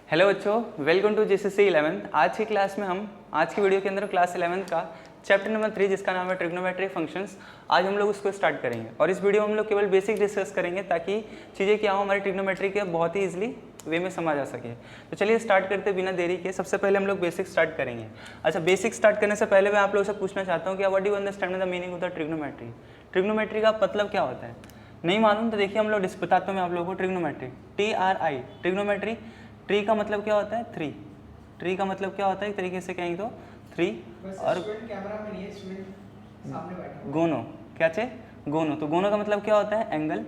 Hello बच्चों, welcome to GCC 11th। आज की क्लास में हम आज की वीडियो के अंदर क्लास 11th का चैप्टर नंबर 3 जिसका नाम है ट्रिग्नोमेट्री फंक्शंस, आज हम लोग उसको स्टार्ट करेंगे। और इस वीडियो में हम लोग केवल बेसिक डिस्कस करेंगे ताकि चीज़ें क्या हो हमारी ट्रिग्नोमेट्री के बहुत ही ईजिली वे में समझ आ सके। तो चलिए स्टार्ट करते बिना देरी के। सबसे पहले हम लोग बेसिक स्टार्ट करेंगे। अच्छा, बेसिक स्टार्ट करने से पहले मैं आप लोगों से पूछना चाहता हूँ कि what do you understand the meaning of the trigonometry. Trigonometry का मतलब क्या होता है? नहीं मालूम तो देखिए हम लोग बताता हूँ मैं आप लोगों को। Trigonometry TRI, trigonometry. ट्री का मतलब क्या होता है? थ्री। ट्री का मतलब क्या होता है? एक तरीके से कहेंगे तो थ्री। और कैमरा में नहीं है, स्टूडेंट सामने बैठा। गोनो क्या चे? गोनो। तो गोनो का मतलब क्या होता है? एंगल।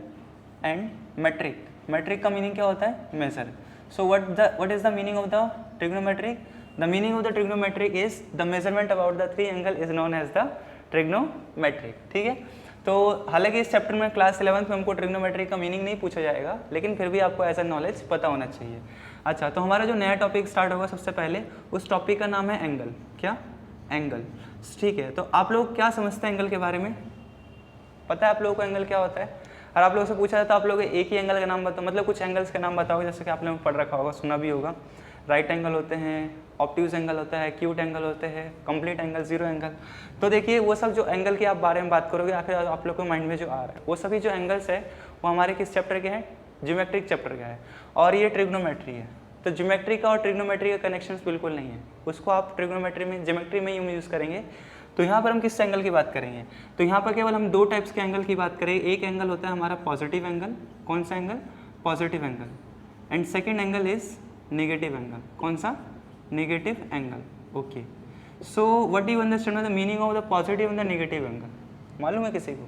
एंड मेट्रिक, मेट्रिक का मीनिंग क्या होता है? Measure. So what is the meaning of the trigonometric? The meaning of the trigonometric is the measurement about the three angle is known as the trigonometric. ठीक है। तो हालांकि इस chapter में क्लास 11th में हमको ट्रिग्नोमेट्रिक का मीनिंग नहीं पूछा जाएगा, लेकिन फिर भी आपको ऐसा नॉलेज पता होना चाहिए। अच्छा, तो हमारा जो नया टॉपिक स्टार्ट होगा सबसे पहले, उस टॉपिक का नाम है एंगल। क्या? एंगल। ठीक है। तो आप लोग क्या समझते हैं एंगल के बारे में? पता है आप लोगों को एंगल क्या होता है? और आप लोगों से पूछा जाता है आप लोग एक ही एंगल का नाम बताओ, मतलब कुछ एंगल्स का नाम बताओगे, जैसे कि आपने पढ़ रखा होगा, सुना भी होगा। राइट एंगल होते हैं, ऑब्ट्यूज एंगल होता है, एक्यूट एंगल होते हैं, कंप्लीट एंगल, जीरो एंगल। तो देखिए वो सब जो एंगल की आप बारे में बात करोगे, आखिर आप लोग को माइंड में जो आ रहा है वो सभी जो एंगल्स है वो हमारे किस चैप्टर के हैं? ज्योमेट्रिक चैप्टर का है। और ये ट्रिग्नोमेट्री है। तो ज्योमेट्री का और ट्रिग्नोमेट्री का कनेक्शंस बिल्कुल नहीं है, उसको आप ट्रिग्नोमेट्री में ज्योमेट्री में ही यूज़ करेंगे। तो यहाँ पर हम किस एंगल की बात करेंगे? तो यहाँ पर केवल हम दो टाइप्स के एंगल की बात करें। एक एंगल होता है हमारा पॉजिटिव एंगल। कौन सा angle? Positive angle. And second angle is negative angle. कौन सा? Negative angle. Okay. So what do you understand the meaning of the positive and the negative angle? मालूम है किसी को?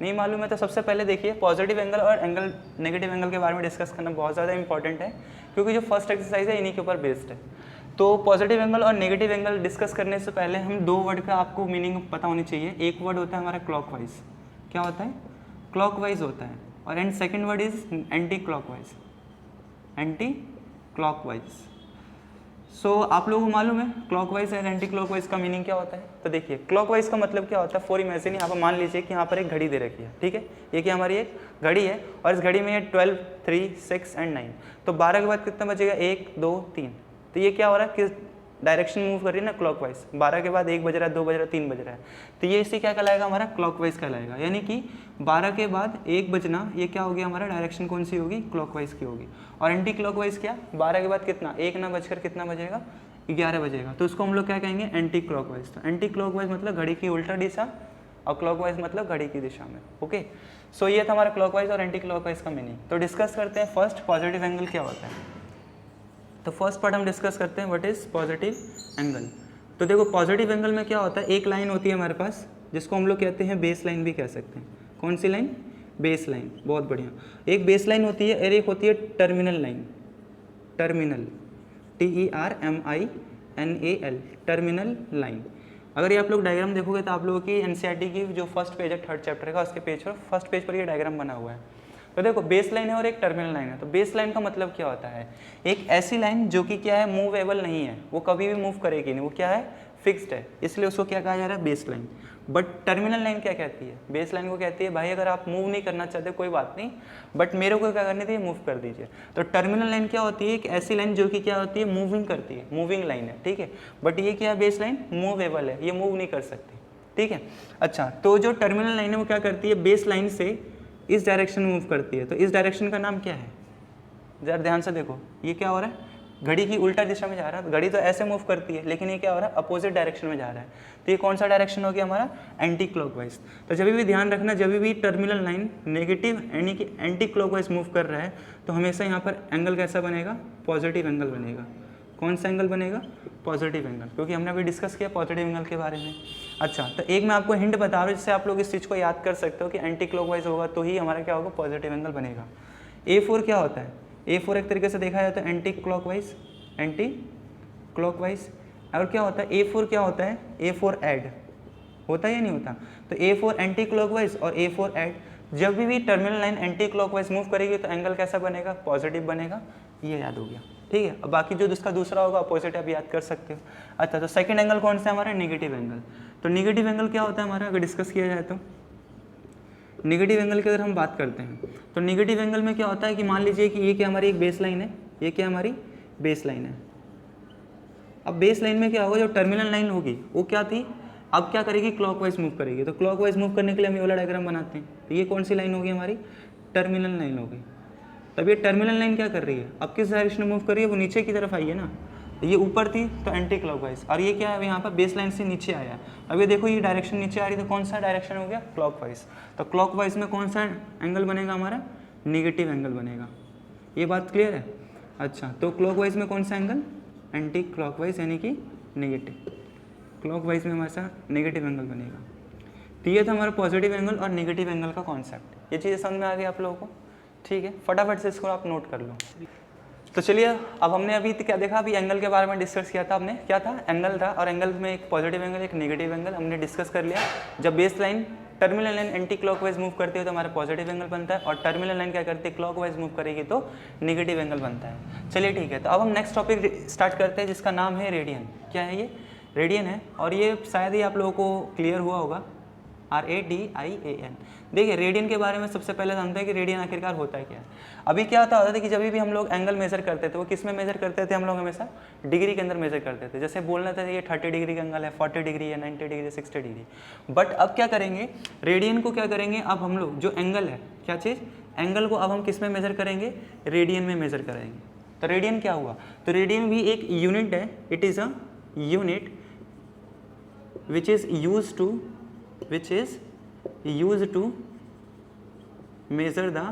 नहीं मालूम है तो सबसे पहले देखिए, पॉजिटिव एंगल और एंगल नेगेटिव एंगल के बारे में डिस्कस करना बहुत ज़्यादा इंपॉर्टेंट है, क्योंकि जो फर्स्ट एक्सरसाइज है इन्हीं के ऊपर बेस्ड है। तो पॉजिटिव एंगल और नेगेटिव एंगल डिस्कस करने से पहले हम दो वर्ड का आपको मीनिंग पता होनी चाहिए। एक वर्ड होता है हमारा क्लॉकवाइज। क्या होता है? क्लॉकवाइज होता है। और and second word is anti clockwise. Anti clockwise. So आप लोगों को मालूम है क्लॉकवाइज एंड एंटी क्लॉकवाइज का मीनिंग क्या होता है? तो देखिए क्लॉकवाइज का मतलब क्या होता है? फॉर इमेजिन यहाँ पर मान लीजिए कि यहाँ पर एक घड़ी दे रखी है। ठीक है, ये क्या हमारी एक घड़ी है और इस घड़ी में ये 12, 3, 6 एंड 9। तो 12 के बाद कितना बचेगा? 1, 2, 3। तो ये क्या हो रहा है? किस डायरेक्शन मूव कर रही है ना? क्लॉकवाइज। 12 के बाद 1 बज रहा है, 2 बज रहा है, 3 बज रहा है। तो ये इसी क्या कहलाएगा? हमारा क्लॉकवाइज कहलाएगा। यानी कि 12 के बाद 1 बजना, ये क्या हो गया हमारा? डायरेक्शन कौन सी होगी? क्लॉकवाइज की होगी। और एंटी क्लॉकवाइज क्या? 12 के बाद कितना? 1 ना बजकर कितना बजेगा? 11 बजेगा। तो उसको हम लोग क्या कहेंगे? Anti clockwise. तो एंटी क्लॉकवाइज मतलब घड़ी की उल्टा दिशा, और क्लॉकवाइज मतलब घड़ी की दिशा में। ओके। सो ये था हमारा क्लॉकवाइज और एंटी क्लॉकवाइज का मीनिंग। तो डिस्कस करते हैं फर्स्ट पॉजिटिव एंगल क्या होता है। तो फर्स्ट पार्ट हम डिस्कस करते हैं व्हाट इज पॉजिटिव एंगल। तो देखो पॉजिटिव एंगल में क्या होता है? एक लाइन होती है हमारे पास जिसको हम लोग कहते हैं बेस लाइन भी कह सकते हैं। कौन सी लाइन? Base line. बहुत बढ़िया। एक बेस लाइन होती है और एक होती है terminal line. Terminal, TERMINAL, terminal line. अगर ये आप लोग डायग्राम देखोगे तो आप लोगों की NCERT की जो फर्स्ट पेज है थर्ड चैप्टर का, उसके पेज पर फर्स्ट पेज पर ये डायग्राम बना हुआ है। तो देखो बेस लाइन है और एक टर्मिनल लाइन है। तो बेस लाइन का मतलब क्या होता है? एक ऐसी लाइन जो कि क्या है? मूवेबल नहीं है, वो कभी भी मूव करेगी नहीं, वो क्या है? फिक्स्ड है, इसलिए उसको क्या कहा जा रहा है? Base line. But terminal line क्या कहती है? बेस लाइन को कहती है भाई अगर आप मूव नहीं करना चाहते कोई बात नहीं, बट मेरे को क्या करने दीजिए? मूव कर दीजिए। तो टर्मिनल लाइन क्या होती है? एक ऐसी लाइन जो कि क्या होती है? मूविंग करती है, मूविंग लाइन है। ठीक है। बट ये क्या है? बेस लाइन मूवेबल है, ये मूव नहीं कर सकती। ठीक है। अच्छा, तो जो टर्मिनल लाइन है वो क्या करती है? बेस लाइन से इस डायरेक्शन में मूव करती है। तो इस डायरेक्शन का नाम क्या है? ज़रा ध्यान से देखो, ये क्या हो रहा है? घड़ी की उल्टा दिशा में जा रहा है। घड़ी तो ऐसे मूव करती है, लेकिन ये क्या हो रहा है? अपोजिट डायरेक्शन में जा रहा है। तो ये कौन सा डायरेक्शन हो गया हमारा? Anti clockwise. तो जब भी ध्यान रखना, जब भी टर्मिनल लाइन नेगेटिव यानी कि एंटी क्लॉकवाइज मूव कर रहा है तो हमेशा यहाँ पर एंगल कैसा बनेगा? पॉजिटिव एंगल बनेगा। कौन सा एंगल बनेगा? पॉजिटिव एंगल, क्योंकि हमने अभी डिस्कस किया पॉजिटिव एंगल के बारे में। अच्छा, तो एक मैं आपको हिंट बता रहा हूँ जिससे आप लोग इस चीज़ को याद कर सकते हो कि एंटी क्लॉकवाइज होगा तो ही हमारा क्या होगा? पॉजिटिव एंगल बनेगा। A4 क्या होता है? A4 एक तरीके से देखा जाए तो एंटी क्लॉकवाइज, एंटी क्लॉकवाइज। और क्या होता है? A4 क्या होता है? A4 ऐड होता है या नहीं होता? तो A4 एंटी क्लॉकवाइज और A4 ऐड। जब भी terminal line anti clockwise move करेगी तो एंगल कैसा बनेगा? पॉजिटिव बनेगा। ये याद हो गया। ठीक है। अब बाकी जो इसका दूसरा होगा अपोजिट आप याद कर सकते हो। अच्छा, तो सेकंड एंगल कौन सा है हमारा? Negative angle. तो नेगेटिव एंगल क्या होता है हमारा अगर डिस्कस किया जाए तो? नेगेटिव एंगल की अगर हम बात करते हैं तो नेगेटिव एंगल में क्या होता है कि मान लीजिए कि ये क्या हमारी एक बेस लाइन है, ये क्या हमारी बेस लाइन है। अब बेस लाइन में क्या होगा, जो टर्मिनल लाइन होगी वो क्या थी, अब क्या करेगी, क्लॉकवाइज मूव करेगी। तो क्लॉकवाइज मूव करने के लिए हम ये वाला डायग्राम बनाते हैं। तो ये कौन सी लाइन होगी हमारी, टर्मिनल लाइन होगी। तब ये टर्मिनल लाइन क्या कर रही है, अब किस डायरेक्शन में मूव कर रही है, वो नीचे की तरफ आई है ना। तो ये ऊपर थी तो एंटी क्लॉकवाइज, और ये क्या है, यहाँ पर बेस लाइन से नीचे आया। अब ये देखो ये डायरेक्शन नीचे आ रही है, तो कौन सा डायरेक्शन हो गया, क्लॉकवाइज। तो क्लॉकवाइज में कौन सा एंगल बनेगा हमारा, नेगेटिव एंगल बनेगा। ये बात क्लियर है। अच्छा, तो क्लॉकवाइज में कौन सा एंगल, एंटी क्लॉकवाइज यानी कि नेगेटिव। क्लॉकवाइज में हमारे साथ नेगेटिव एंगल बनेगा। तो ये था हमारा पॉजिटिव एंगल और नेगेटिव एंगल का कॉन्सेप्ट। ये चीज़ें समझ में आ गई आप लोगों को, ठीक है। फटाफट से इसको आप नोट कर लो। तो चलिए, अब हमने अभी क्या देखा, अभी एंगल के बारे में डिस्कस किया था हमने, क्या था, एंगल था, और एंगल में एक पॉजिटिव एंगल एक नेगेटिव एंगल हमने डिस्कस कर लिया। जब base line terminal line anti clockwise move करती है तो हमारा पॉजिटिव एंगल बनता है, और टर्मिनल लाइन क्या करती है, क्लॉकवाइज मूव करेगी तो नेगेटिव एंगल बनता है। चलिए ठीक है, तो अब हम नेक्स्ट टॉपिक स्टार्ट करते हैं जिसका नाम है रेडियन। क्या है ये, रेडियन है, और ये शायद ही आप लोगों को क्लियर हुआ होगा, RADIAN। देखिए रेडियन के बारे में सबसे पहले जानते हैं कि रेडियन आखिरकार होता है क्या है। अभी क्या होता था कि जब भी हम लोग एंगल मेजर करते थे वो किस में मेजर करते थे, हम लोग हमेशा डिग्री के अंदर मेजर करते थे। जैसे बोलना था ये 30 डिग्री का एंगल है, 40 डिग्री है, 90 डिग्री, 60 डिग्री। बट अब क्या करेंगे, रेडियन को क्या करेंगे, अब हम लोग जो एंगल है, क्या चीज़, एंगल को अब हम किस में मेजर करेंगे, रेडियन में मेजर करेंगे। तो रेडियन क्या हुआ, तो रेडियन भी एक यूनिट है, it is a unit which is used to measure the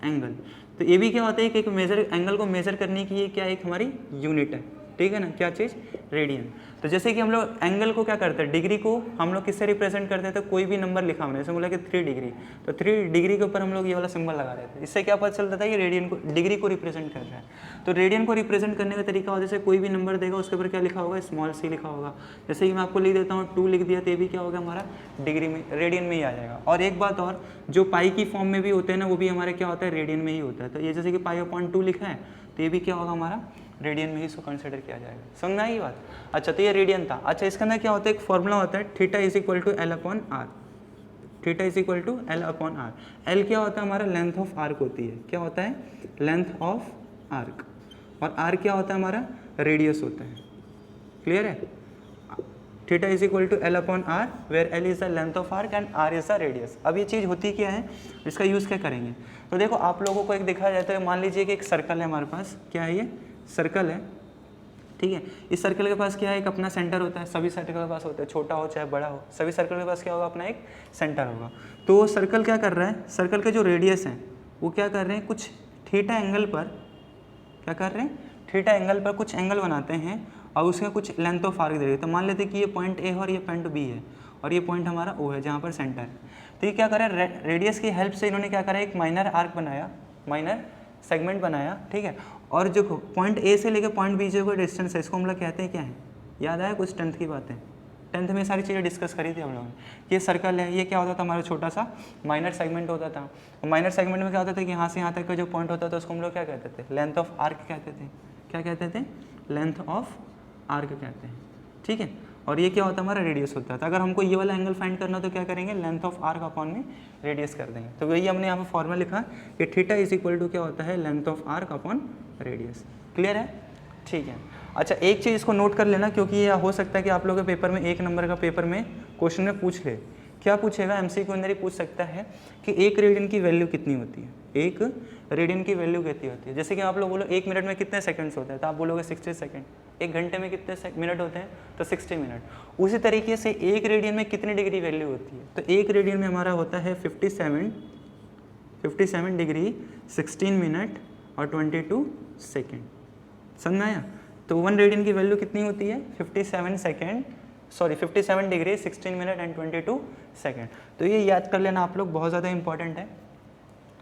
angle. तो ये भी क्या होता है कि एक मेजर एंगल को मेजर करने की ये क्या एक हमारी यूनिट है, ठीक है ना, क्या चीज़, रेडियन। तो जैसे कि हम लोग एंगल को क्या करते हैं, डिग्री को हम लोग किससे रिप्रेजेंट करते थे, कोई भी नंबर लिखा हमने, जैसे बोला कि 3 डिग्री, तो 3 डिग्री के ऊपर हम लोग ये वाला सिंबल लगा रहे थे। इससे क्या पता चलता था कि रेडियन को, डिग्री को रिप्रेजेंट कर रहा है। तो रेडियन को रिप्रेजेंट करने का तरीका हो, जैसे कोई भी नंबर देगा उसके ऊपर क्या लिखा होगा, स्मॉल c लिखा होगा। जैसे कि मैं आपको लिख देता हूँ 2 लिख दिया, तो ये भी क्या होगा हमारा डिग्री में, रेडियन में ही आ जाएगा। और एक बात और, जो पाई की फॉर्म में भी होते हैं ना, वो भी हमारे क्या होता है, रेडियन में ही होता है। तो ये जैसे कि π/2 लिखा है, तो ये भी क्या होगा हमारा रेडियन में ही इसको कंसिडर किया जाएगा। समझ में आई बात। अच्छा, तो ये रेडियन था। अच्छा, इसके अंदर क्या होता है, एक फॉर्मूला होता है, theta is equal to L/R। Theta is equal to L/R। L क्या होता है हमारा, लेंथ ऑफ आर्क होती है। क्या होता है, लेंथ ऑफ आर्क। और R क्या होता है हमारा, रेडियस होता है। क्लियर है। Theta is equal to L/R, where L is the length of arc and R is the radius. अब ये चीज़ होती क्या है, इसका यूज़ क्या करेंगे। तो देखो आप लोगों को एक देखा जाए तो मान लीजिए कि एक सर्कल है हमारे पास, क्या है ये, सर्कल है, ठीक है। इस सर्कल के पास क्या है, एक अपना सेंटर होता है, सभी सर्कल के पास होता है, छोटा हो चाहे बड़ा हो, सभी सर्कल के पास क्या होगा, अपना एक सेंटर होगा। तो सर्कल क्या कर रहा है, सर्कल के जो रेडियस हैं वो क्या कर रहे हैं, कुछ थीटा एंगल पर क्या कर रहे हैं, थीटा एंगल पर कुछ एंगल बनाते हैं और उसका कुछ लेंथ ऑफ आर्क दे रहे हैं। तो मान लेते हैं कि ये पॉइंट ए और ये पॉइंट बी है और ये पॉइंट हमारा ओ है जहाँ पर सेंटर है। तो ये क्या करें, रेडियस की हेल्प से इन्होंने क्या करा, एक माइनर आर्क बनाया, माइनर सेगमेंट बनाया, ठीक है। और जो पॉइंट ए से लेकर पॉइंट बी जो डिस्टेंस है, इसको हम लोग कहते हैं क्या है, याद आया कुछ 10th की बातें, 10th में सारी चीज़ें डिस्कस करी थी हम लोगों ने। ये सर्कल है, ये क्या होता था हमारा छोटा सा माइनर सेगमेंट होता था। और माइनर सेगमेंट में क्या होता था कि यहाँ से यहाँ तक का जो पॉइंट होता था उसको हम लोग क्या कहते थे, लेंथ ऑफ आर्क कहते थे। क्या कहते थे, लेंथ ऑफ आर्क कहते हैं, ठीक है। और ये क्या होता है, हमारा रेडियस होता था। अगर हमको ये वाला एंगल फाइंड करना तो क्या करेंगे, लेंथ ऑफ आर्क अपॉन में रेडियस कर देंगे। तो वही हमने यहाँ पर फॉर्मूला लिखा कि थीटा इज इक्वल टू क्या होता है, length of arc upon radius. Clear है, ठीक है। अच्छा, एक चीज़ इसको नोट कर लेना, क्योंकि ये हो सकता है कि आप लोगों के पेपर में 1 नंबर का पेपर में क्वेश्चन में पूछ ले। क्या पूछेगा, MCQ अंदर ही पूछ सकता है कि 1 रेडियन की वैल्यू कितनी होती है, 1 रेडियन की वैल्यू कितनी होती है। जैसे कि आप लोग बोलो 1 मिनट में कितने सेकंड्स होते हैं, तो आप बोलोगे 60 सेकंड। 1 घंटे में कितने मिनट होते हैं, तो 60 मिनट। उसी तरीके से 1 रेडियन में कितनी डिग्री वैल्यू होती है, तो 1 रेडियन में हमारा होता है 57 डिग्री 16 मिनट और 22 सेकेंड। समझ में आया। तो 1 रेडियन की वैल्यू कितनी होती है, 57 डिग्री 16 मिनट एंड 22 सेकेंड। तो ये याद कर लेना आप लोग, बहुत ज़्यादा इंपॉर्टेंट है।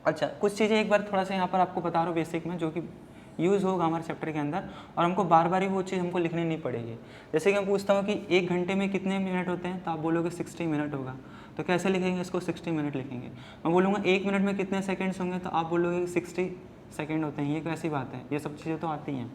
अच्छा, कुछ चीज़ें एक बार थोड़ा सा यहाँ पर आपको बता रहा हूँ बेसिक में, जो कि यूज़ होगा हमारे चैप्टर के अंदर, और हमको बार बार ही वो चीज़ हमको लिखनी नहीं पड़ेगी। जैसे कि मैं पूछता हूँ कि 1 घंटे में कितने मिनट होते हैं, तो आप बोलोगे 60 मिनट होगा। तो कैसे लिखेंगे इसको, 60 मिनट लिखेंगे। मैं बोलूँगा 1 मिनट में कितने सेकेंड्स होंगे, तो आप बोलोगे 60 सेकेंड होते हैं। ये कैसी बात है, ये सब चीज़ें तो आती हैं,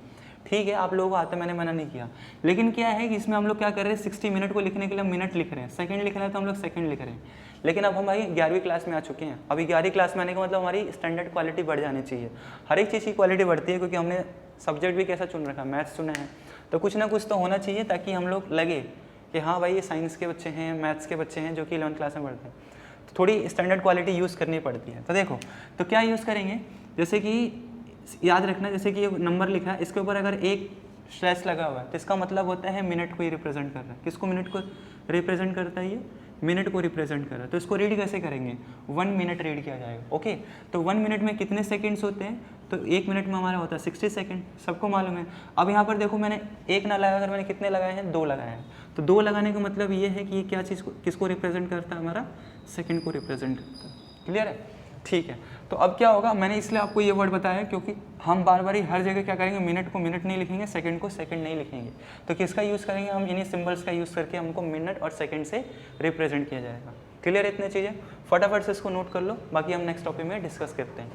ठीक है, आप लोगों को आता है, मैंने मना नहीं किया। लेकिन क्या है कि इसमें हम लोग क्या कर रहे हैं, 60 मिनट को लिखने के लिए हम मिनट लिख रहे हैं, सेकंड लिख रहे हैं तो हम लोग सेकंड लिख रहे हैं। लेकिन अब हमारी 11वीं क्लास में आ चुके हैं। अभी 11वीं क्लास में आने का मतलब हमारी स्टैंडर्ड क्वालिटी बढ़ जानी चाहिए। हर एक चीज़ की क्वालिटी बढ़ती है क्योंकि हमने सब्जेक्ट भी कैसा चुन रखा है, मैथ्स चुना है, तो कुछ ना कुछ तो होना चाहिए ताकि हम लोग लगे कि हाँ भाई ये साइंस के बच्चे हैं, मैथ्स के बच्चे हैं जो कि 11th क्लास में पढ़ते हैं। तो थोड़ी स्टैंडर्ड क्वालिटी यूज़ करनी पड़ती है। तो देखो तो क्या यूज़ करेंगे, जैसे कि याद रखना, जैसे कि ये नंबर लिखा है, इसके ऊपर अगर एक स्लैश लगा हुआ है तो इसका मतलब होता है मिनट को ही रिप्रेजेंट कर रहा है। किसको मिनट को रिप्रेजेंट करता है, ये मिनट को रिप्रेजेंट कर रहा है। तो इसको रीड कैसे करेंगे, 1 मिनट रीड किया जाएगा। ओके, तो 1 मिनट में कितने सेकंड्स होते हैं, तो 1 मिनट में हमारा होता है 60 सेकंड, सबको मालूम है। अब यहाँ पर देखो मैंने एक ना लगाकर मैंने कितने लगाए हैं, 2 लगाए हैं। तो 2 लगाने का मतलब ये है कि ये क्या चीज़ को किसको रिप्रेजेंट करता है, हमारा सेकंड को रिप्रेजेंट करता है। क्लियर है, ठीक है। तो अब क्या होगा, मैंने इसलिए आपको ये वर्ड बताया क्योंकि हम बार बार ही हर जगह क्या करेंगे, मिनट को मिनट नहीं लिखेंगे, सेकंड को सेकंड नहीं लिखेंगे। तो किसका यूज़ करेंगे हम, इन्हीं सिंबल्स का यूज़ करके हमको मिनट और सेकंड से रिप्रेजेंट किया जाएगा। क्लियर है इतनी चीज़ें, फटाफट से इसको नोट कर लो, बाकी हम नेक्स्ट टॉपिक में डिस्कस करते हैं।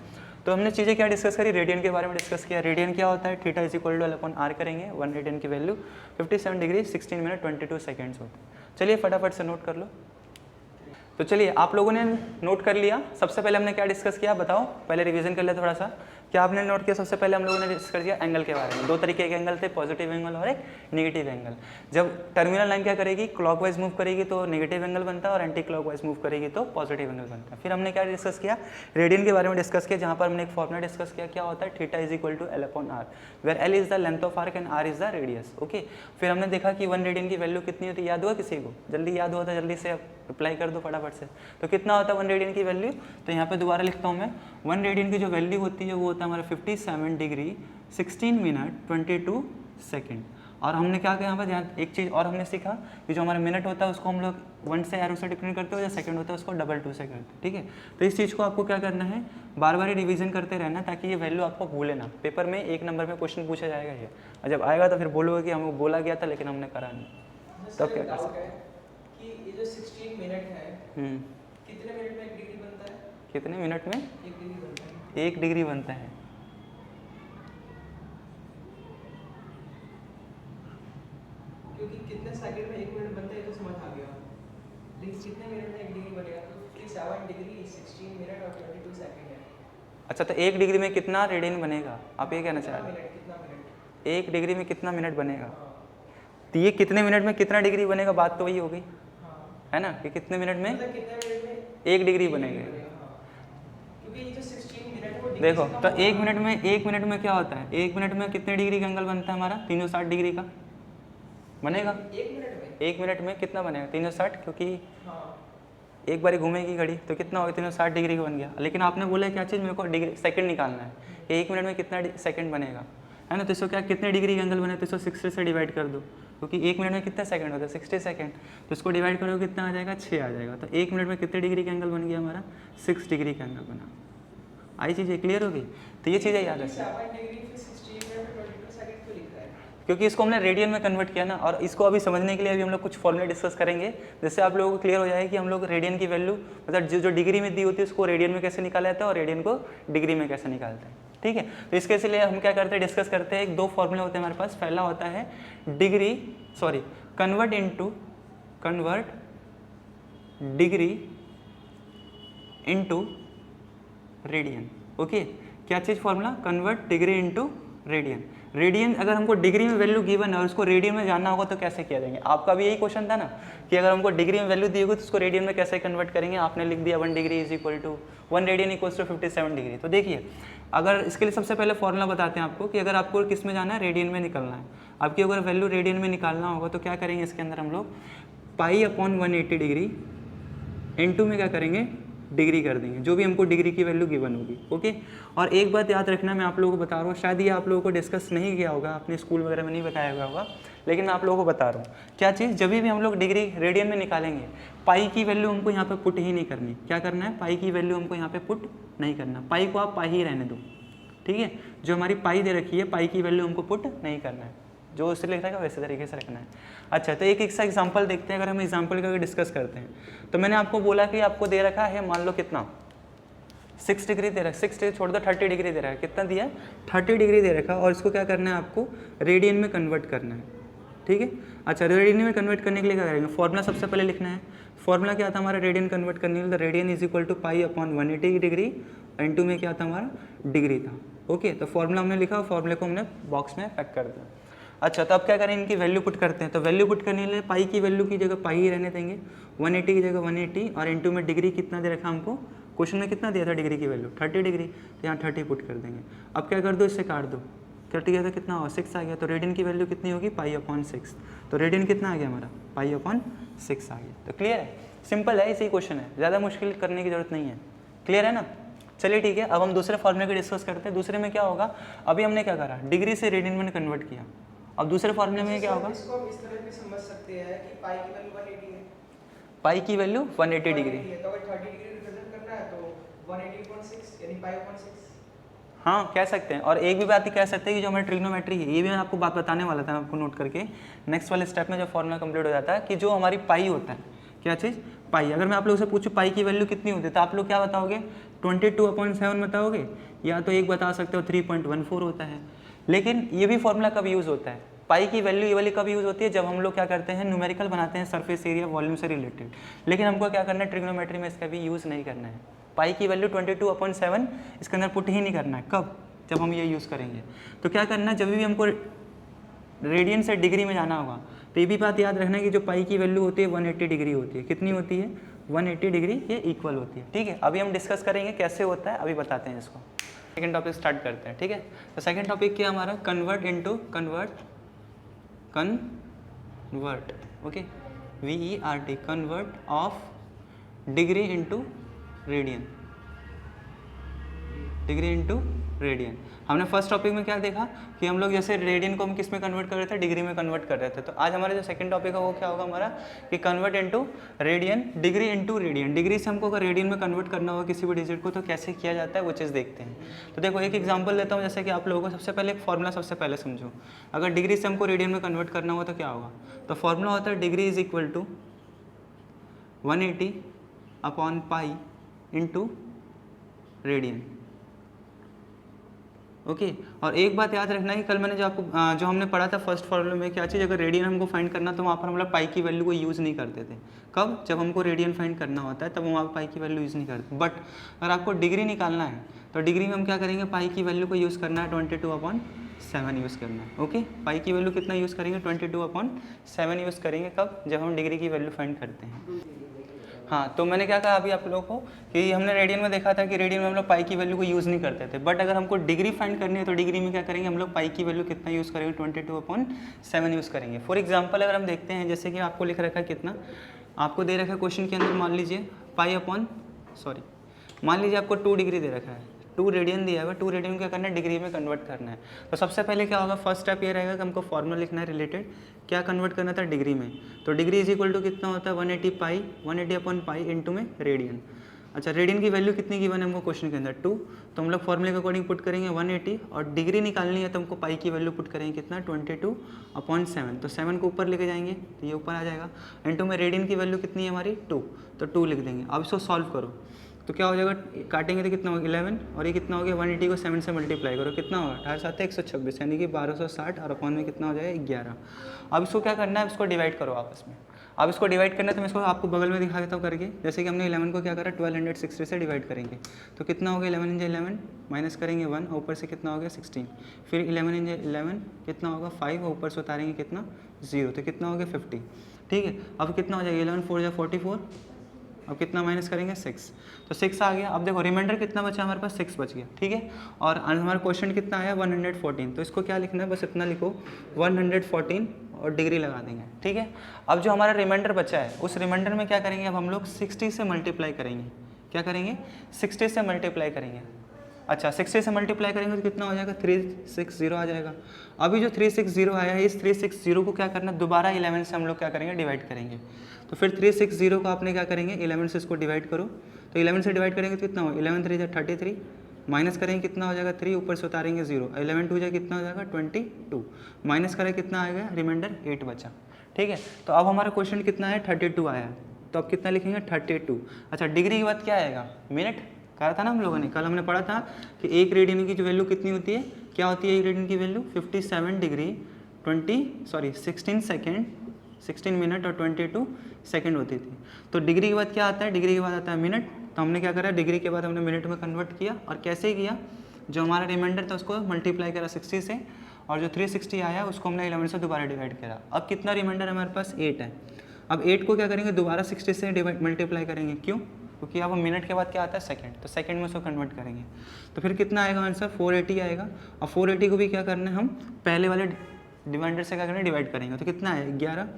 तो हमने चीज़ें क्या डिस्कस करी, रेडियन के बारे में डिस्कस किया। रेडियन क्या होता है, theta is equal to L upon R करेंगे, 1 रेडियन की वैल्यू 57 डिग्री 16 मिनट 22 सेकेंड्स होते हैं। चलिए फटाफट से नोट कर लो। तो चलिए आप लोगों ने नोट कर लिया, सबसे पहले हमने क्या डिस्कस किया बताओ, पहले रिवीजन कर लिया थोड़ा सा। क्या आपने नोट किया, सबसे पहले हम लोगों ने डिस्कस किया एंगल के बारे में। 2 तरीके के एंगल थे, पॉजिटिव एंगल और एक नेगेटिव एंगल। जब टर्मिनल लाइन क्या करेगी, क्लॉकवाइज मूव करेगी तो नेगेटिव एंगल बनता है और एंटी क्लॉकवाइज मूव करेगी तो पॉजिटिव एंगल बनता है। फिर हमने क्या डिस्कस किया, रेडियन के बारे में डिस्कस किया, जहाँ पर हमने एक फॉर्मूला डिस्कस किया, क्या होता है, theta is equal to L upon R, where L is the length of arc and R is the radius. Okay, फिर हमने देखा कि 1 रेडियन की वैल्यू कितनी होती है, याद हुआ किसी को, जल्दी याद हुआ तो जल्दी से अप्लाई कर दो फटाफट से। तो कितना होता है 1 रेडियन की वैल्यू, तो यहाँ पे दोबारा लिखता हूँ मैं, 1 रेडियन की जो वैल्यू होती है वो होता है हमारा 57 डिग्री 16 मिनट 22 सेकेंड। और हमने क्या किया यहाँ पर, यहाँ एक चीज़ और हमने सीखा कि जो हमारा मिनट होता है उसको हम लोग 1 से एरो से डिफरेंट करते हो, या सेकंड होता है उसको 2 से करते हैं। ठीक है, तो इस चीज़ को आपको क्या करना है, बार बार रिवीजन करते रहना ताकि ये वैल्यू आपको भूले ना। पेपर में 1 नंबर में क्वेश्चन पूछा जाएगा ये, और जब आएगा तो फिर बोलोगे कि हमें बोला गया था लेकिन हमने करा नहीं, तब क्या कर सकते हैं कि ये जो 16 मिनट है, कितने मिनट में 1 डिग्री बनता है, कितने मिनट में 1 डिग्री बनता है, 1 डिग्री बनता है। क्योंकि कितने सेकंड में 1 मिनट बनता है ये तो समझ आ गया, लेकिन कितने मिनट में 1 डिग्री बनेगा, तो 57 डिग्री 16 मिनट और 22 सेकंड है। अच्छा, तो 1 डिग्री में कितना रेडियन बनेगा, आप ये कहना चाह रहे हैं, कितना मिनट 1 डिग्री में कितना मिनट बनेगा, तो ये कितने मिनट में कितना डिग्री बनेगा, बात तो वही हो गई है ना, कि कितने मिनट में मतलब कितने मिनट में 1 डिग्री बनेगा। क्योंकि ये जो 16 मिनट है वो डिग्री देखो से कम तो होता है। 1 मिनट में क्या होता है, 1 मिनट में कितने डिग्री का एंगल बनता है हमारा, 360 डिग्री का बनेगा। 1 मिनट में 1 मिनट में कितना बनेगा, 360, क्योंकि हाँ एक बार घूमेगी घड़ी तो कितना होगा, 360 डिग्री का बन गया। लेकिन आपने बोला क्या चीज़, मेरे को डिग्री सेकंड निकालना है, कि 1 मिनट में कितना सेकंड बनेगा, है ना। तो इसको क्या, कितने डिग्री का एंगल बने, तो इसको 60 से डिवाइड कर दो, क्योंकि 1 मिनट में कितना सेकंड होता है, 60 सेकंड। तो इसको डिवाइड करोगे कितना आ जाएगा, 6 आ जाएगा। तो 1 मिनट में कितने डिग्री का एंगल बन गया हमारा, 6 डिग्री का एंगल बना। आई चीज़ें क्लियर होगी, तो ये चीज़ें याद रखें, 7 डिग्री फिर 16 मिनट और 22 सेकंड क्यों लिखा है, क्योंकि इसको हमने रेडियन में कन्वर्ट किया ना। और इसको अभी समझने के लिए अभी हम लोग कुछ फॉर्मूले डिस्कस करेंगे, जिससे आप लोगों को क्लियर हो जाए कि हम लोग रेडियन की वैल्यू मतलब जो डिग्री में दी होती है उसको रेडियन में कैसे निकाला जाता है और रेडियन को डिग्री में कैसे निकालते हैं। ठीक है, तो इसके लिए हम क्या करते हैं, डिस्कस करते हैं। 2 फॉर्मूले होते हैं हमारे पास। पहला होता है convert degree into radian. Okay, क्या चीज़ formula, convert degree into radian. Radian अगर हमको डिग्री में वैल्यू गिवन है और उसको रेडियन में जानना होगा तो कैसे किया जाएंगे, आपका भी यही क्वेश्चन था ना, कि अगर हमको डिग्री में वैल्यू दी होगी तो उसको रेडियन में कैसे कन्वर्ट करेंगे। आपने लिख दिया 1 degree is equal to 1 radian equals to 57 degree. तो देखिए, अगर इसके लिए सबसे पहले फॉर्मूला बताते हैं आपको कि अगर आपको किस में जाना है, रेडियन में निकलना है, आपकी अगर वैल्यू रेडियन में निकालना होगा तो क्या करेंगे, इसके अंदर हम लोग पाई अपॉन 180 डिग्री इनटू में क्या करेंगे, डिग्री कर देंगे, जो भी हमको डिग्री की वैल्यू गिवन होगी। ओके, और एक बात याद रखना, मैं आप लोगों को बता रहा हूँ, शायद ये आप लोगों को डिस्कस नहीं किया होगा, अपने स्कूल वगैरह में नहीं बताया हुआ होगा, लेकिन मैं आप लोगों को बता रहा हूँ क्या चीज़, जब भी हम लोग डिग्री रेडियन में निकालेंगे, पाई की वैल्यू हमको यहाँ पे पुट ही नहीं करनी। क्या करना है, पाई की वैल्यू हमको यहाँ पे पुट नहीं करना, पाई को आप पाई ही रहने दो। ठीक है, जो हमारी पाई दे रखी है, पाई की वैल्यू हमको पुट नहीं करना है, जो उससे लिखा है वैसे तरीके से रखना है। अच्छा, तो एक सा एग्जांपल देखते हैं। अगर हम एग्जांपल का डिस्कस करते हैं, तो मैंने आपको बोला कि आपको दे रखा है, मान लो कितना 6 डिग्री दे रहा है, 6 डिग्री छोड़ दो, 30 डिग्री दे रहा है। कितना दिया है, 30 डिग्री दे रखा है, और इसको क्या करना है, आपको रेडियन में कन्वर्ट करना है। ठीक है, अच्छा, रेडियन में कन्वर्ट करने के लिए क्या करेंगे, फॉर्मूला सबसे पहले लिखना है। फॉर्मूला क्या था हमारा रेडियन कन्वर्ट करने के लिए, radian is equal to pi upon 180 degree, into में क्या था हमारा डिग्री था। ओके, तो फॉर्मूला हमने लिखा, फॉर्मूले को हमने बॉक्स में पैक कर दिया। अच्छा, तो अब क्या करें, इनकी वैल्यू पुट करते हैं। तो वैल्यू पुट करने के लिए पाई की वैल्यू की जगह पाई ही रहने देंगे, 180 की जगह 180, और इनटू में डिग्री कितना दे रखा हमको, क्वेश्चन में कितना दिया था डिग्री की वैल्यू 30 डिग्री, तो यहाँ 30 पुट कर देंगे। अब क्या कर दो, इससे काट दो, कट गया था कितना हुआ 6 आ गया, तो रेडियन की वैल्यू कितनी होगी पाई अपॉन 6, तो रेडियन कितना आ गया हमारा पाई अपॉन 6 आ गया। तो क्लियर है, सिंपल है, इसी क्वेश्चन है, ज़्यादा मुश्किल करने की जरूरत नहीं है। क्लियर है ना, चलिए ठीक है। अब हम दूसरे फॉर्मूले को डिस्कस करते हैं। दूसरे में क्या होगा, अभी हमने क्या करा, डिग्री से रेडियन में कन्वर्ट किया। अब दूसरे फॉर्मूले में क्या होगा, इसको हम इस तरह भी समझ सकते हैं कि पाई की वैल्यू 180 है, पाई की वैल्यू 180 डिग्री, तो अगर 30 डिग्री रिप्रेजेंट करना है तो 180.6 यानी पाई अपॉन 6। हाँ कह सकते हैं। और एक भी बात ही कह सकते हैं कि जो हमारी ट्रिग्नोमेट्री है, ये भी मैं आपको बात बताने वाला था, आपको नोट करके नेक्स्ट वाले स्टेप में जब फॉर्मूला कंप्लीट हो जाता है, कि जो हमारी पाई होता है, क्या चीज़ पाई, अगर मैं आप लोगों से पूछूं पाई की वैल्यू कितनी होती है, तो आप लोग क्या बताओगे, 22/7 बताओगे, या तो एक बता सकते हो 3.14 होता है। लेकिन ये भी फॉर्मूला कब यूज़ होता है, पाई की वैल्यू ये वाली कब यूज़ होती है, जब हम लोग क्या करते हैं, न्यूमेरिकल बनाते हैं सरफेस एरिया वॉल्यूम से रिलेटेड। लेकिन हमको क्या करना है, ट्रिग्नोमेट्री में इसका भी यूज़ नहीं करना है। पाई की वैल्यू 22/7 इसके अंदर पुट ही नहीं करना है। कब, जब हम ये यूज़ करेंगे। तो क्या करना है, जब भी हमको रेडियन से डिग्री में जाना होगा, तो ये भी बात याद रखना है कि जो पाई की वैल्यू होती है 180 डिग्री होती है। कितनी होती है, 180 डिग्री, ये इक्वल होती है। ठीक है, अभी हम डिस्कस करेंगे कैसे होता है, अभी बताते हैं इसको। सेकेंड टॉपिक स्टार्ट करते हैं। ठीक है, तो सेकेंड टॉपिक क्या हमारा, convert, okay, VERT, convert of degree into radian, degree into radian. हमने फर्स्ट टॉपिक में क्या देखा कि हम लोग जैसे रेडियन को हम किस में कन्वर्ट कर रहे थे, डिग्री में कन्वर्ट कर रहे थे। तो आज हमारा जो सेकंड टॉपिक है वो क्या होगा हमारा, कि convert into radian, degree into radian. Degree से हमको अगर रेडियन में कन्वर्ट करना होगा किसी भी डिजिट को, तो कैसे किया जाता है वो चीज़ देखते हैं। तो देखो एक एग्जाम्पल लेता हूँ, जैसे कि आप लोगों को सबसे पहले एक फॉर्मूला सबसे पहले समझो। अगर डिग्री से हमको रेडियन में कन्वर्ट करना होगा तो क्या होगा, तो फॉर्मूला होता है degree is equal to 180 upon pi into radian. Okay, और एक बात याद रखना है कि कल मैंने जो हमने पढ़ा था फर्स्ट फॉर्मूले में, क्या चीज़, अगर रेडियन हमको फाइंड करना तो वहाँ पर हम लोग पाई की वैल्यू को यूज़ नहीं करते थे। कब, जब हमको रेडियन फाइंड करना होता है तब वहाँ पर पाई की वैल्यू यूज़ नहीं करते। बट अगर आपको डिग्री निकालना है तो डिग्री में हम क्या करेंगे, पाई की वैल्यू को यूज़ करना है 22/7 यूज़ करना है। ओके, पाई की वैल्यू कितना यूज़ करेंगे, 22/7 यूज़ करेंगे। कब, जब हम डिग्री की वैल्यू फाइंड करते हैं। हाँ, तो मैंने क्या कहा अभी आप लोगों को कि हमने रेडियन में देखा था कि रेडियन में हम लोग पाई की वैल्यू को यूज़ नहीं करते थे। बट अगर हमको डिग्री फाइंड करनी है तो डिग्री में क्या करेंगे, हम लोग पाई की वैल्यू कितना यूज़ करेंगे, 22/7 यूज़ करेंगे। फॉर एग्जांपल अगर हम देखते हैं, जैसे कि आपको लिख रखा है कितना, आपको दे रखा है क्वेश्चन के अंदर, मान लीजिए मान लीजिए आपको 2 डिग्री दे रखा है, 2 रेडियन दिया है, 2 रेडियन क्या करना है, डिग्री में कन्वर्ट करना है। तो सबसे पहले क्या होगा, फर्स्ट स्टेप ये रहेगा कि हमको फॉर्मूला लिखना है रिलेटेड, क्या कन्वर्ट करना था, डिग्री में। तो डिग्री इज इक्वल टू कितना होता है, 180 अपॉन पाई इंटू में रेडियन। अच्छा, रेडियन की वैल्यू कितनी गिवन है हमको क्वेश्चन के अंदर, 2। तो हम लोग फॉर्मूले के अकॉर्डिंग पुट करेंगे 180, और डिग्री निकालनी है तो हमको पाई की वैल्यू पुट करेंगे कितना, 22/7। तो 7 को ऊपर लेके जाएंगे तो ये ऊपर आ जाएगा, इंटू में रेडियन की वैल्यू कितनी है हमारी 2, तो 2 लिख देंगे। अब इसको सॉल्व करो तो क्या हो जाएगा, काटेंगे तो कितना होगा 11, और ये कितना हो गया, 180 को 7 से मल्टीप्लाई करो, कितना होगा 18 126, यानी कि 1260, और अपॉन में कितना हो जाएगा 11। अब इसको क्या करना है, इसको डिवाइड करो आपस में। अब इसको डिवाइड करना है तो मैं इसको आपको बगल में दिखा देता हूँ करके। जैसे कि हमने 11 को क्या करा, 1260 से डिवाइड करेंगे तो कितना हो गया, 11 × 11 माइनस करेंगे 1, और ऊपर से कितना हो गया 16, फिर 11 × 11 कितना होगा 5, और ऊपर से उतारेंगे कितना 0, तो कितना हो गया 50। ठीक है, अब कितना हो जाएगा, 11 4 44, अब कितना माइनस करेंगे 6, तो 6 आ गया। अब देखो रिमाइंडर कितना बचा हमारे पास, 6 बच गया। ठीक है, और हमारा क्वेश्चन कितना आया 114, तो इसको क्या लिखना है, बस इतना लिखो 114 और डिग्री लगा देंगे। ठीक है, अब जो हमारा रिमाइंडर बचा है उस रिमाइंडर में क्या करेंगे, अब हम लोग 60 से मल्टीप्लाई करेंगे। क्या करेंगे, 60 से मल्टीप्लाई करेंगे। अच्छा, 60 से मल्टीप्लाई करेंगे तो कितना हो जाएगा, 360 आ जाएगा। अभी जो 360 आया है, इस 360 को क्या करना, दोबारा 11 से हम लोग क्या करेंगे, डिवाइड करेंगे। तो फिर 360 को आपने क्या करेंगे, 11 से इसको डिवाइड करो, तो 11 से डिवाइड करेंगे तो कितना हो, 11 3 33, माइनस करेंगे कितना हो जाएगा 3, ऊपर से उतारेंगे 0, 11 2 जाए कितना हो जाएगा 22, माइनस करें कितना आएगा, रिमाइंडर 8 बचा। ठीक है, तो अब हमारा क्वेश्चन कितना है, 32 आया है, तो अब कितना लिखेंगे 32। अच्छा, डिग्री के बाद क्या आएगा, मिनट, कहा था ना हम लोगों ने, कल हमने पढ़ा था कि एक रेडियन की जो वैल्यू कितनी होती है, क्या होती है एक रेडियन की वैल्यू, 57 डिग्री 16 सेकेंड 16 मिनट और 22 सेकंड होती थी। तो डिग्री के बाद क्या आता है, डिग्री के बाद आता है मिनट। तो हमने क्या करा, डिग्री के बाद हमने मिनट में कन्वर्ट किया। और कैसे किया, जो हमारा रिमाइंडर था उसको मल्टीप्लाई करा 60 से, और जो 360 आया उसको हमने 11 से दोबारा डिवाइड करा। अब कितना रिमाइंडर हमारे पास 8 है। अब 8 को क्या करेंगे, दोबारा 60 से डिवाइड मल्टीप्लाई करेंगे। क्यों, क्योंकि अब मिनट के बाद क्या आता है सेकंड, तो सेकंड में उसको कन्वर्ट करेंगे। तो फिर कितना आएगा आंसर, 480 आएगा। और 480 को भी क्या करना है, हम पहले वाले डिवाइडर से क्या करेंगे, डिवाइड करेंगे। तो कितना है 11।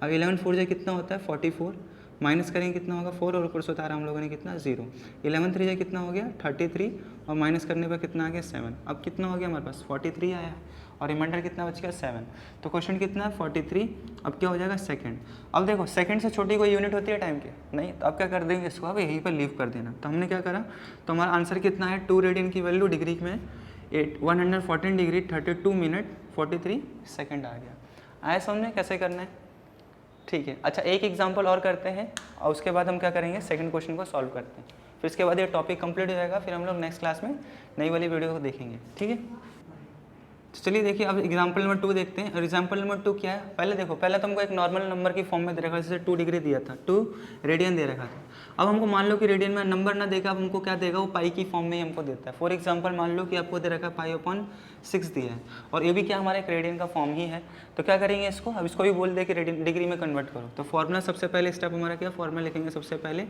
अब 11 4 से कितना होता है 44, माइनस करेंगे कितना होगा 4, और ऊपर से उतारा हम लोगों ने कितना 0। 11 3 से कितना हो गया 33, और माइनस करने पर कितना आ गया 7। अब कितना हो गया हमारे पास 43 आया, और रिमाइंडर कितना बच गया 7। तो क्वेश्चन कितना है 43। अब क्या हो जाएगा सेकंड। अब देखो सेकंड से छोटी कोई यूनिट होती है टाइम की, नहीं। तो अब क्या कर देंगे इसको, अब यहीं पर लीव कर देना। तो हमने क्या करा, तो हमारा आंसर कितना है 2 रेडियन की वैल्यू डिग्री में 114 डिग्री 32 मिनट 43 सेकंड आ गया। आया समझ में कैसे करना है, ठीक है। अच्छा एक एग्जांपल और करते हैं, और उसके बाद हम क्या करेंगे, सेकंड क्वेश्चन को सॉल्व करते हैं। फिर इसके बाद ये टॉपिक कंप्लीट हो जाएगा, फिर हम लोग नेक्स्ट क्लास में नई वाली वीडियो को देखेंगे, ठीक है। तो चलिए देखिए, अब एग्जाम्पल नंबर 2 देखते हैं। और एग्जाम्पल नंबर 2 क्या है, पहले देखो, पहले तो हमको एक नॉर्मल नंबर की फॉर्म में दे रखा है, जैसे 2 डिग्री दिया था, 2 रेडियन दे रखा था। अब हमको मान लो कि रेडियन में नंबर ना देगा, अब हमको क्या देगा, वो पाई की फॉर्म में ही हमको देता है। फॉर एग्जाम्पल मान लो कि आपको दे रखा है π/6 दिया है, और ये भी क्या हमारा एक रेडियन का फॉर्म ही है। तो क्या करेंगे इसको, अब इसको भी बोल दे कि रेडियन डिग्री में कन्वर्ट करो। तो फॉर्मूला सबसे पहले स्टेप हमारा क्या, फॉर्मूला लिखेंगे सबसे पहले,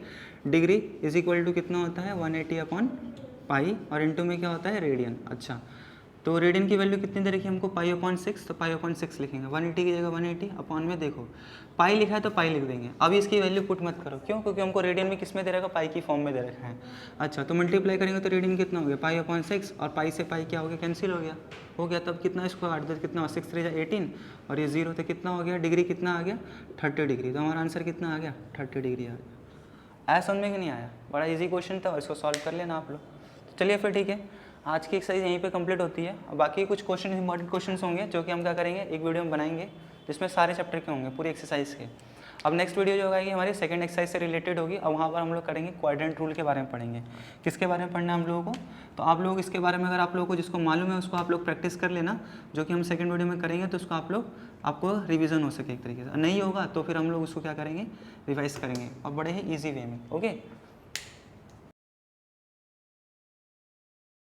डिग्री इज इक्वल टू कितना होता है 180/π, और इंटू में क्या होता है रेडियन। अच्छा, तो रेडियन की वैल्यू कितनी दे रखी है हमको π/6, तो π/6 लिखेंगे। 180 की जगह 180 अपॉन में देखो पाई लिखा है तो पाई लिख देंगे। अब इसकी वैल्यू पुट मत करो, क्यों, क्योंकि हमको रेडियन में किस में दे रखा, पाई की फॉर्म में दे रखा है। अच्छा, तो मल्टीप्लाई करेंगे तो रेडियन कितना हो गया π/6, और पाई से पाई क्या हो गया, कैंसिल हो गया। तब कितना इसको काट दो, कितना 6 3 18, और ये 0, तो कितना हो गया, डिग्री कितना आ गया 30 डिग्री। तो हमारा आंसर कितना आ गया 30 डिग्री आ गया। आया समझ में कि नहीं आया, बड़ा ईजी क्वेश्चन था, और इसको सॉल्व कर लेना आप लोग। तो चलिए फिर ठीक है, आज की एक्सरसाइज यहीं पे कंप्लीट होती है। और बाकी कुछ क्वेश्चन इंपॉर्टेंट क्वेश्चंस होंगे जो कि हम क्या करेंगे, एक वीडियो में बनाएंगे जिसमें सारे चैप्टर के होंगे, पूरी एक्सरसाइज के। अब नेक्स्ट वीडियो जो होगी हमारी सेकंड एक्सरसाइज से रिलेटेड होगी, और वहाँ पर हम लोग करेंगे क्वाड्रेंट रूल के बारे में पढ़ेंगे। किसके बारे में पढ़ना है हम लोगों को, तो आप लोग इसके बारे में, अगर आप लोगों को जिसको मालूम है उसको आप लोग प्रैक्टिस कर लेना, जो कि हम सेकंड वीडियो में करेंगे, तो उसको आपको रिवीजन हो सके एक तरीके से। नहीं होगा तो फिर हम लोग उसको क्या करेंगे, रिवाइज करेंगे, और बड़े ही ईजी वे में। ओके।